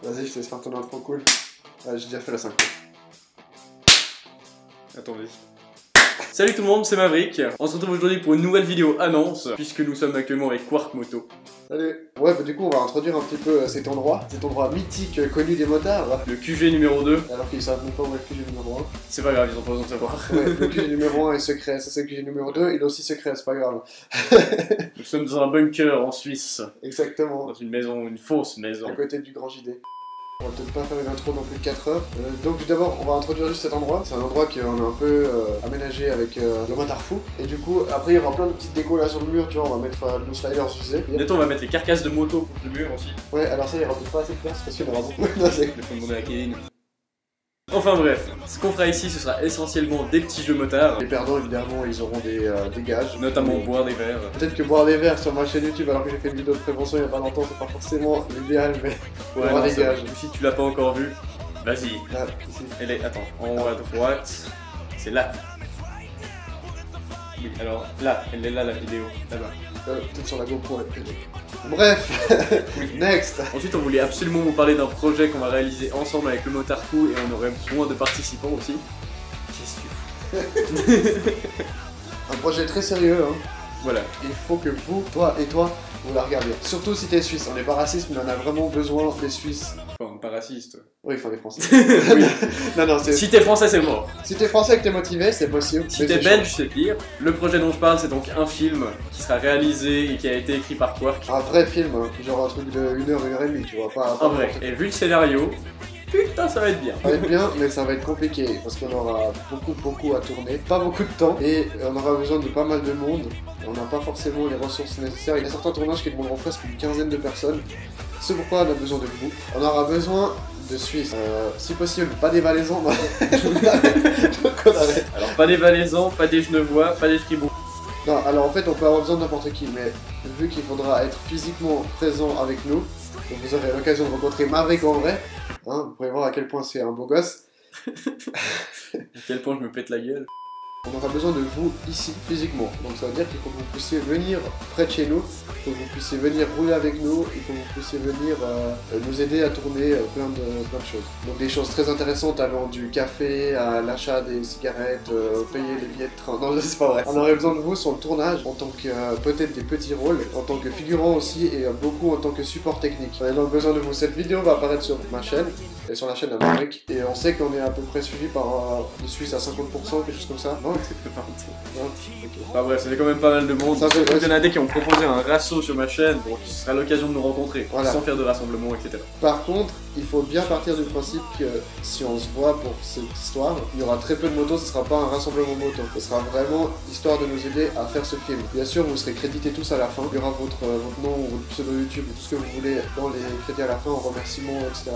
Vas-y, je te laisse faire ton intro cool. Ouais, j'ai déjà fait la synchro. Attendez. Salut tout le monde, c'est Maverick. On se retrouve aujourd'hui pour une nouvelle vidéo annonce, puisque nous sommes actuellement avec Quark Moto. Salut. Ouais, bah du coup, on va introduire un petit peu cet endroit mythique connu des motards. Le QG numéro 2. Alors qu'ils savent même pas où est le QG numéro 1. C'est pas grave, ils ont pas besoin de savoir. Ouais, le QG numéro 1 est secret, ça c'est le QG numéro 2, il est aussi secret, c'est pas grave. Nous sommes dans un bunker en Suisse. Exactement. Dans une maison, une fausse maison. À côté du Grand JD. On va peut-être pas faire une intro non plus de 4 heures. Donc d'abord, on va introduire juste cet endroit. C'est un endroit qu'on a un peu aménagé avec le motard fou. Et du coup, après il y aura plein de petites décos là sur le mur, tu vois, on va mettre nos sliders usés. Bientôt on va mettre les carcasses de moto contre le mur aussi. Ouais, alors ça il y aura peut-être pas assez de place parce qu'il y en aura beaucoup. Non, c'est... Il faut demander à Kevin. Enfin bref, ce qu'on fera ici ce sera essentiellement des petits jeux motards. Les perdants évidemment ils auront des gages. Notamment boire des verres. Peut-être que boire des verres sur ma chaîne YouTube alors que j'ai fait une vidéo de prévention il y a pas longtemps c'est pas forcément l'idéal mais il y aura des gages. Si tu l'as pas encore vu, vas-y. Là, ici. Elle est, attends, en haut à droite, c'est là. Oui, alors là, elle est là la vidéo, là-bas. Peut-être sur la GoPro. Bref, next. Ensuite, on voulait absolument vous parler d'un projet qu'on va réaliser ensemble avec le motard fou et on aurait besoin de participants aussi. Qu'est-ce que tu fous? Un projet très sérieux, hein. Voilà. Il faut que vous, toi et toi, vous la regardiez. Surtout si t'es suisse. On n'est pas raciste, mais on a vraiment besoin des Suisses. Enfin, pas raciste. Oui, enfin les Français. Oui. Non, c'est... Si t'es français, c'est mort. Si t'es français et que t'es motivé, c'est possible. Si t'es belge, c'est pire. Le projet dont je parle, c'est donc un film qui sera réalisé et qui a été écrit par Quark. Un vrai film, hein. Genre un truc de 1 heure, 1h30, tu vois. Pas En vrai. Et vu le scénario, putain, ça va être bien. Ça va être bien, mais ça va être compliqué parce qu'on aura beaucoup à tourner, pas beaucoup de temps et on aura besoin de pas mal de monde. On n'a pas forcément les ressources nécessaires. Il y a certains tournages qui demanderont presque une quinzaine de personnes. C'est pourquoi on a besoin de vous. On aura besoin de Suisse. Si possible, pas des Valaisans. Donc on arrête. Alors, pas des Valaisans, pas des Genevois, pas des Fribourg. Non, alors en fait, on peut avoir besoin de n'importe qui, mais vu qu'il faudra être physiquement présent avec nous, donc vous aurez l'occasion de rencontrer Maverick en vrai. Hein, vous pourrez voir à quel point c'est un beau gosse. À quel point je me pète la gueule. On aura besoin de vous ici, physiquement. Donc ça veut dire qu'il faut que vous puissiez venir près de chez nous, il faut que vous puissiez venir rouler avec nous, il faut que vous puissiez venir nous aider à tourner plein de choses. Donc des choses très intéressantes allant du café à l'achat des cigarettes, payer les billets de train. Non, c'est pas vrai. On aurait besoin de vous sur le tournage en tant que peut-être des petits rôles, en tant que figurant aussi et beaucoup en tant que support technique. On a donc besoin de vous. Cette vidéo va apparaître sur ma chaîne et sur la chaîne d'Amérique. Et on sait qu'on est à peu près suivi par les Suisses à 50%, quelque chose comme ça. Non, Enfin bref, ça fait quand même pas mal de monde. Ça fait, il y en a des qui ont proposé un rasso sur ma chaîne, donc ce sera l'occasion de nous rencontrer, voilà. Sans faire de rassemblement, etc. Par contre, il faut bien partir du principe que si on se voit pour cette histoire, il y aura très peu de motos, ce sera pas un rassemblement moto. Ce sera vraiment histoire de nous aider à faire ce film. Bien sûr, vous serez crédités tous à la fin. Il y aura votre nom, votre pseudo YouTube, tout ce que vous voulez dans les crédits à la fin, en remerciements, etc.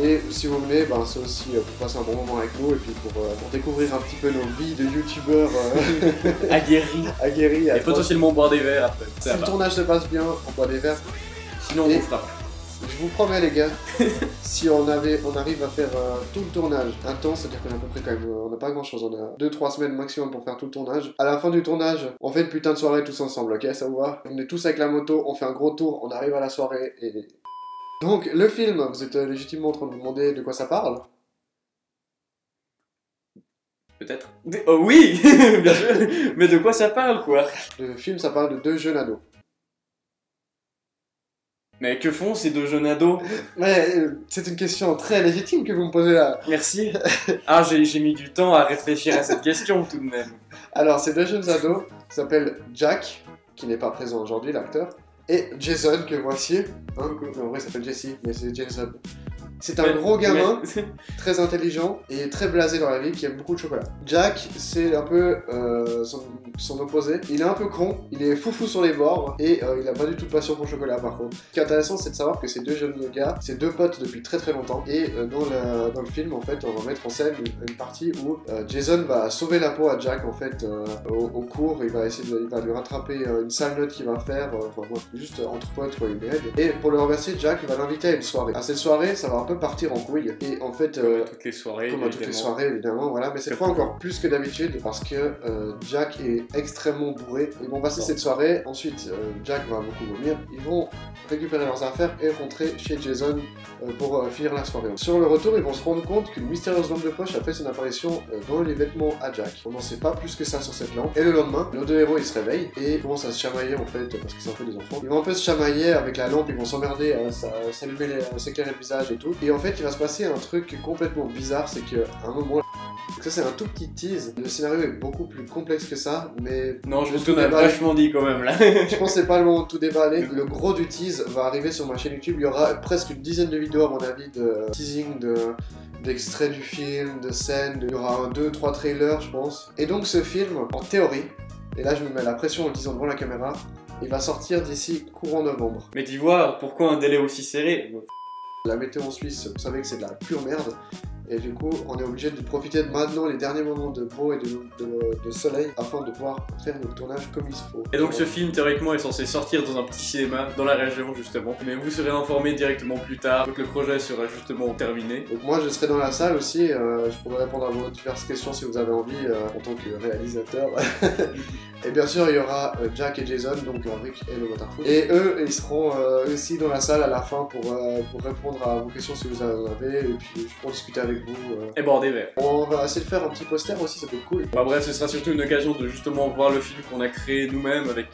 Et si vous venez, ben, c'est aussi pour passer un bon moment avec nous et puis pour découvrir un petit peu nos vies de youtubeurs aguerris. Et potentiellement boire des verres après. Si le tournage se passe bien, on boit des verres. Sinon, on vous frappe. Je vous promets les gars, si on arrive à faire tout le tournage intense, c'est-à-dire qu'on a à peu près quand même, on n'a pas grand chose, on a 2-3 semaines maximum pour faire tout le tournage. À la fin du tournage, on fait une putain de soirée tous ensemble, ok, ça vous va? On est tous avec la moto, on fait un gros tour, on arrive à la soirée et... Donc le film, vous êtes légitimement en train de vous demander de quoi ça parle? Peut-être. Oh oui. Bien sûr. Mais de quoi ça parle, quoi? Le film, ça parle de 2 jeunes ados. Mais que font ces 2 jeunes ados? Mais c'est une question très légitime que vous me posez là. Merci. Ah, j'ai mis du temps à réfléchir à cette question tout de même. Alors, ces 2 jeunes ados s'appellent Jack, qui n'est pas présent aujourd'hui, l'acteur, et Jason, que voici. Hein, en vrai, il s'appelle Jesse, mais c'est Jason. C'est un gros gamin, très intelligent et très blasé dans la vie, qui aime beaucoup le chocolat. Jack, c'est un peu son opposé. Il est un peu con, il est foufou sur les bords et il a pas du tout de passion pour le chocolat par contre. Ce qui est intéressant, c'est de savoir que ces 2 jeunes gars, c'est 2 potes depuis très longtemps. Et dans le film, en fait, on va mettre en scène une partie où Jason va sauver la peau à Jack en fait au cours. Il va lui rattraper une sale note qu'il va faire, enfin bon, juste entre potes quoi, il aide. Et pour le remercier, Jack va l'inviter à une soirée. À cette soirée, ça va un peu peu partir en couille. Et en fait, comme à toutes les soirées, comme à toutes les soirées évidemment, voilà. Mais cette fois encore plus que d'habitude parce que Jack est extrêmement bourré. Ils vont passer cette soirée. Ensuite, Jack va beaucoup vomir. Ils vont récupérer leurs affaires et rentrer chez Jason pour finir la soirée. Sur le retour, ils vont se rendre compte qu'une mystérieuse lampe de poche a fait son apparition dans les vêtements à Jack. On n'en sait pas plus que ça sur cette lampe. Et le lendemain, nos deux héros ils se réveillent et ils commencent à se chamailler en fait parce qu'ils sont un peu des enfants. Ils vont un peu se chamailler avec la lampe, ils vont s'emmerder à s'allumer, s'éclairer le visage et tout. Et en fait, il va se passer un truc complètement bizarre, c'est qu'à un moment. Ça c'est un tout petit tease, le scénario est beaucoup plus complexe que ça, mais... Non, je pense qu'on a vachement dit quand même là. Je pense que c'est pas le moment de tout déballer. Le gros du tease va arriver sur ma chaîne YouTube, il y aura presque une dizaine de vidéos à mon avis de teasing, d'extraits du film, de scènes, il y aura 2-3 trailers je pense. Et donc ce film, en théorie, et là je me mets la pression en le disant devant la caméra, il va sortir d'ici courant novembre. Mais d'Ivoire, pourquoi un délai aussi serré? La météo en Suisse, vous savez que c'est de la pure merde. Et du coup, on est obligé de profiter de maintenant les derniers moments de beau et de soleil afin de pouvoir faire notre tournage comme il se faut. Et donc ce film théoriquement est censé sortir dans un petit cinéma dans la région justement, mais vous serez informé directement plus tard, donc le projet sera justement terminé. Donc moi je serai dans la salle aussi, je pourrai répondre à vos diverses questions si vous avez envie en tant que réalisateur. Et bien sûr il y aura Jack et Jason, donc Rick et le Waterfall. Et eux, ils seront aussi dans la salle à la fin pour répondre à vos questions si vous en avez, et puis pour discuter avec vous. Et bord des verts. On va essayer de faire un petit poster aussi, ça peut être cool. Bah bref, ce sera surtout une occasion de justement voir le film qu'on a créé nous-mêmes avec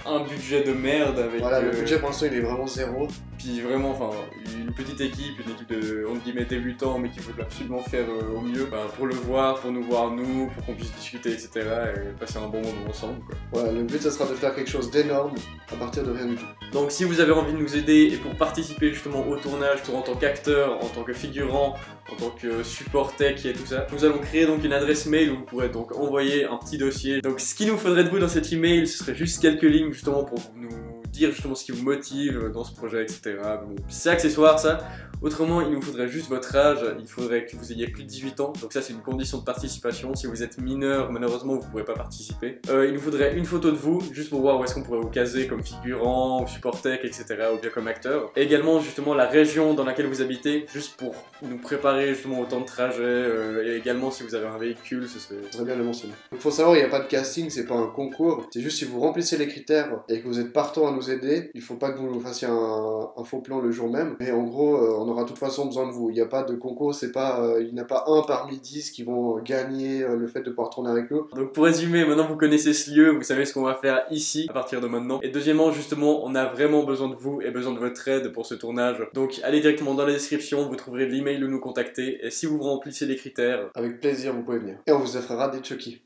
un budget de merde. Avec, voilà, le budget pour l'instant il est vraiment zéro. Puis vraiment, enfin, une petite équipe, une équipe de, entre guillemets, débutants, mais qui veulent absolument faire au mieux pour le voir, pour nous voir nous, pour qu'on puisse discuter, etc. et passer un bon moment ensemble, quoi. Voilà, le but ça sera de faire quelque chose d'énorme à partir de rien du tout. Donc si vous avez envie de nous aider et pour participer justement au tournage, en tant qu'acteur, en tant que figurant, en tant que support tech et tout ça, nous allons créer donc une adresse mail où vous pourrez donc envoyer un petit dossier. Donc ce qu'il nous faudrait de vous dans cet email, ce serait juste quelques lignes justement pour nous dire justement ce qui vous motive dans ce projet, etc. Bon, c'est accessoire ça. Autrement, il nous faudrait juste votre âge, il faudrait que vous ayez plus de 18 ans, donc ça c'est une condition de participation. Si vous êtes mineur, malheureusement vous ne pourrez pas participer. Il nous faudrait une photo de vous, juste pour voir où est-ce qu'on pourrait vous caser comme figurant, ou support tech, etc. ou bien comme acteur. Et également justement la région dans laquelle vous habitez, juste pour nous préparer justement au temps de trajet, et également si vous avez un véhicule, ce serait bien le mentionner. Il faut savoir, il n'y a pas de casting, c'est pas un concours, c'est juste si vous remplissez les critères et que vous êtes partant à nous aider, il faut pas que vous fassiez un faux plan le jour même, mais en gros, on aura de toute façon besoin de vous. Il n'y a pas de concours, c'est pas, il n'y en a pas un parmi 10 qui vont gagner le fait de pouvoir tourner avec nous. Donc pour résumer, maintenant vous connaissez ce lieu, vous savez ce qu'on va faire ici à partir de maintenant. Et deuxièmement, justement, on a vraiment besoin de vous et besoin de votre aide pour ce tournage. Donc allez directement dans la description, vous trouverez l'email où nous contacter. Et si vous remplissez les critères, avec plaisir vous pouvez venir. Et on vous offrira des Chucky.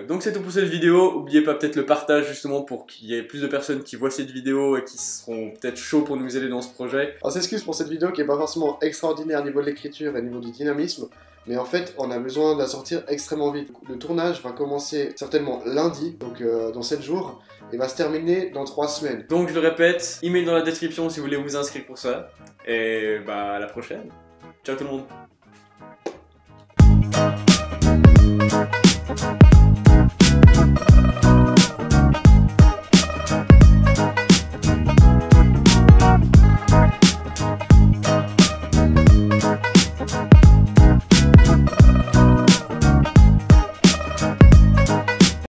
Donc c'est tout pour cette vidéo, n'oubliez pas peut-être le partage justement pour qu'il y ait plus de personnes qui voient cette vidéo et qui seront peut-être chauds pour nous aider dans ce projet. On s'excuse pour cette vidéo qui est pas forcément extraordinaire au niveau de l'écriture et au niveau du dynamisme, mais en fait on a besoin de la sortir extrêmement vite. Le tournage va commencer certainement lundi, donc dans 7 jours, et va se terminer dans 3 semaines. Donc je le répète, email dans la description si vous voulez vous inscrire pour ça, et bah à la prochaine. Ciao tout le monde.